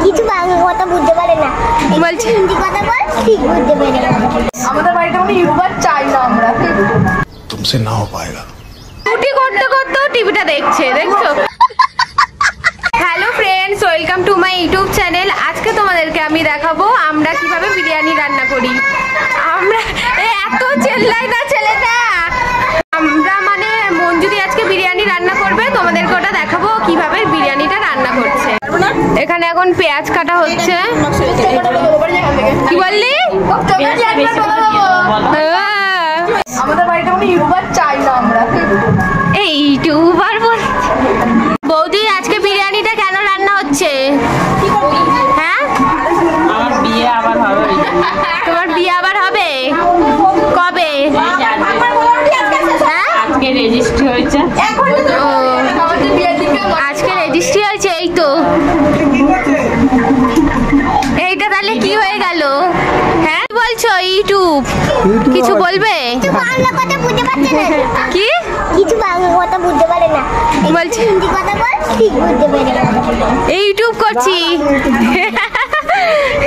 কিছু বাংলা কথা বুঝতে পারে না, বলছে হিন্দি কথা বল, ঠিক বুঝতে পারে না। আমাদের বাড়িতে কোনো ইউটিউবার চাই না আমরা। तुमसे ना हो पाएगा। ছুটি করতে করতে টিভিটা দেখছে, দেখছো? Hello friends, welcome to my YouTube channel. আজকে তোমাদেরকে আমি দেখাবো আমরা কিভাবে বিরিয়ানি রান্না করি। আমরা এত চেল্লাই না ছেলেটা, আমরা মানে মঞ্জুরি আজকে বিরিয়ানি রান্না করবে, তোমাদেরকে ওটা দেখাবো কিভাবে বিরিয়ানিটা রান্না করছে। এখানে এখন পেঁয়াজ কাটা হচ্ছে। কি বললি? আমাদের বাড়িতে কোনো ইউটিউবার চাই না আমরা। এই ইউটিউবার বল। বৌদি, আজকে বিরিয়ানিটা কেন রান্না হচ্ছে? হ্যাঁ, আমার বিয়ে আবার হবে। তোমার বিয়ে আবার হবে? কবে? হ্যাঁ, আজকে রেজিস্ট্রি হয়েছে। ও, আজকে রেজিস্ট্রি হয়েছে। এই তো, এইটা তাহলে কি হয়ে গেল? হ্যাঁ বলছো ইউটিউব কিছু বলবে? বাংলা কথা বুঝতে পারছে না। কি কিছু বাংলা কথা বুঝতে পারে না, বলছে? হিন্দি কথা বল, ঠিক বুঝতে পারে না। ইউটিউব করছি।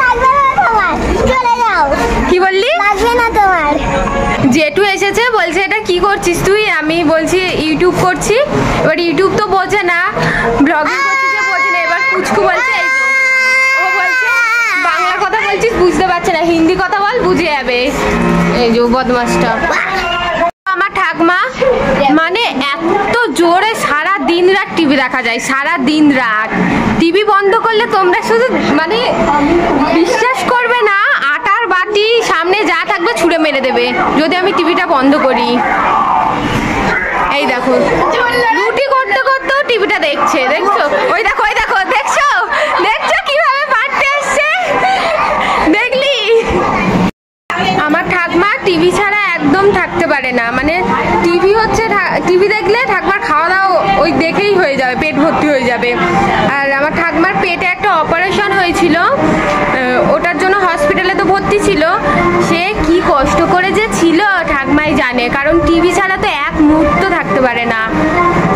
লাগবে না তোমার, চলে যাও। কি বললি? লাগবে না তোমার। জেঠু এসেছে, বলছে এটা কি করছিস তুই? আমি বলছি ইউটিউব করছি। এবার ইউটিউব তো বোঝে না, ব্লগিং করছি যে বোঝে না। এবার কুচকু বলছে এই যে, ও বলছে বাংলা কথা বলছিস বুঝতে পারছে না, হিন্দি কথা বল বুঝে যাবে। এই যে বদমাসটা আমার ঠাকমা, মানে এত জোরে সারা দিন রাত টিভি দেখা যায়, সারা দিন রাত টিভি বন্ধ করলে তোমরা শুধু মানে বিশ্বাস করবে না, আটার বাটি সামনে যা থাকবে ছুঁড়ে মেরে দেবে যদি আমি টিভিটা বন্ধ করি। এই দেখো, রুটি করতে করতেও টিভিটা দেখছে, দেখছো? ওই দেখো, ওই দেখো, দেখছো দেখছো কিভাবে পারতে আসছে, দেখলি? আমার ঠাকমা টিভি ছাড়া একদম থাকতে পারে না, মানে টিভি হচ্ছে, টিভি দেখলে ঠাকমার খাওয়া দাওয়া ওই দেখেই হয়ে যাবে, পেট ভর্তি হয়ে যাবে। আর আমার ঠাকমার পেটে একটা অপারেশন হয়েছিল, ওটার জন্য হসপিটালে তো ভর্তি ছিল। সে কি কষ্ট করে যে ছিল ঠাকমাই জানে, কারণ টিভি ছাড়া তো এক মুহূর্ত থাকতে পারে না।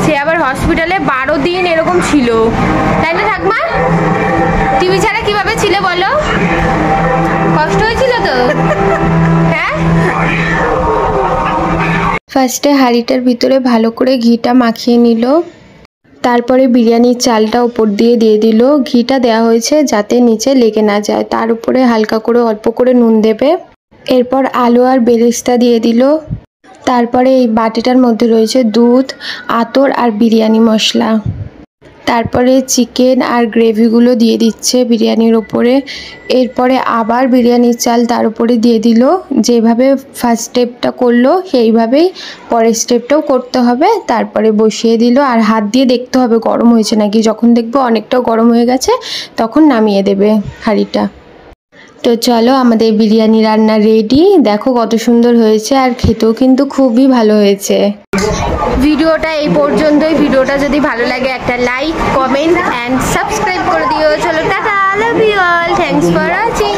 সে আবার হসপিটালে 12 দিন এরকম ছিল, তাই না ঠাকমা? টিভি ছাড়া কিভাবে ছিল বলো? কষ্ট হয়েছিল তো, হ্যাঁ? ফার্স্টে হাঁড়িটার ভিতরে ভালো করে ঘিটা মাখিয়ে নিল, তারপরে বিরিয়ানির চালটা উপর দিয়ে দিল। ঘিটা দেওয়া হয়েছে যাতে নিচে লেগে না যায়, তার উপরে হালকা করে অল্প করে নুন দেবে। এরপর আলু আর বেরেস্তা দিয়ে দিল। তারপরে এই বাটিটার মধ্যে রয়েছে দুধ, আতর আর বিরিয়ানি মশলা। তারপরে চিকেন আর গ্রেভিগুলো দিয়ে দিচ্ছে বিরিয়ানির ওপরে। এরপরে আবার বিরিয়ানির চাল তার উপরে দিয়ে দিল। যেভাবে ফার্স্ট স্টেপটা করলো সেইভাবেই পরের স্টেপটাও করতে হবে। তারপরে বসিয়ে দিল, আর হাত দিয়ে দেখতে হবে গরম হয়েছে নাকি। যখন দেখবো অনেকটাও গরম হয়ে গেছে তখন নামিয়ে দেবে হাঁড়িটা। তো চলো, আমাদের বিরিয়ানি রান্না রেডি। দেখো কত সুন্দর হয়েছে, আর খেতেও কিন্তু খুবই ভালো হয়েছে। ভিডিওটা এই পর্যন্তই। ভিডিওটা যদি ভালো লাগে একটা লাইক, কমেন্ট অ্যান্ড সাবস্ক্রাইব করে দিও। চলো tata, love you all, thanks for watching.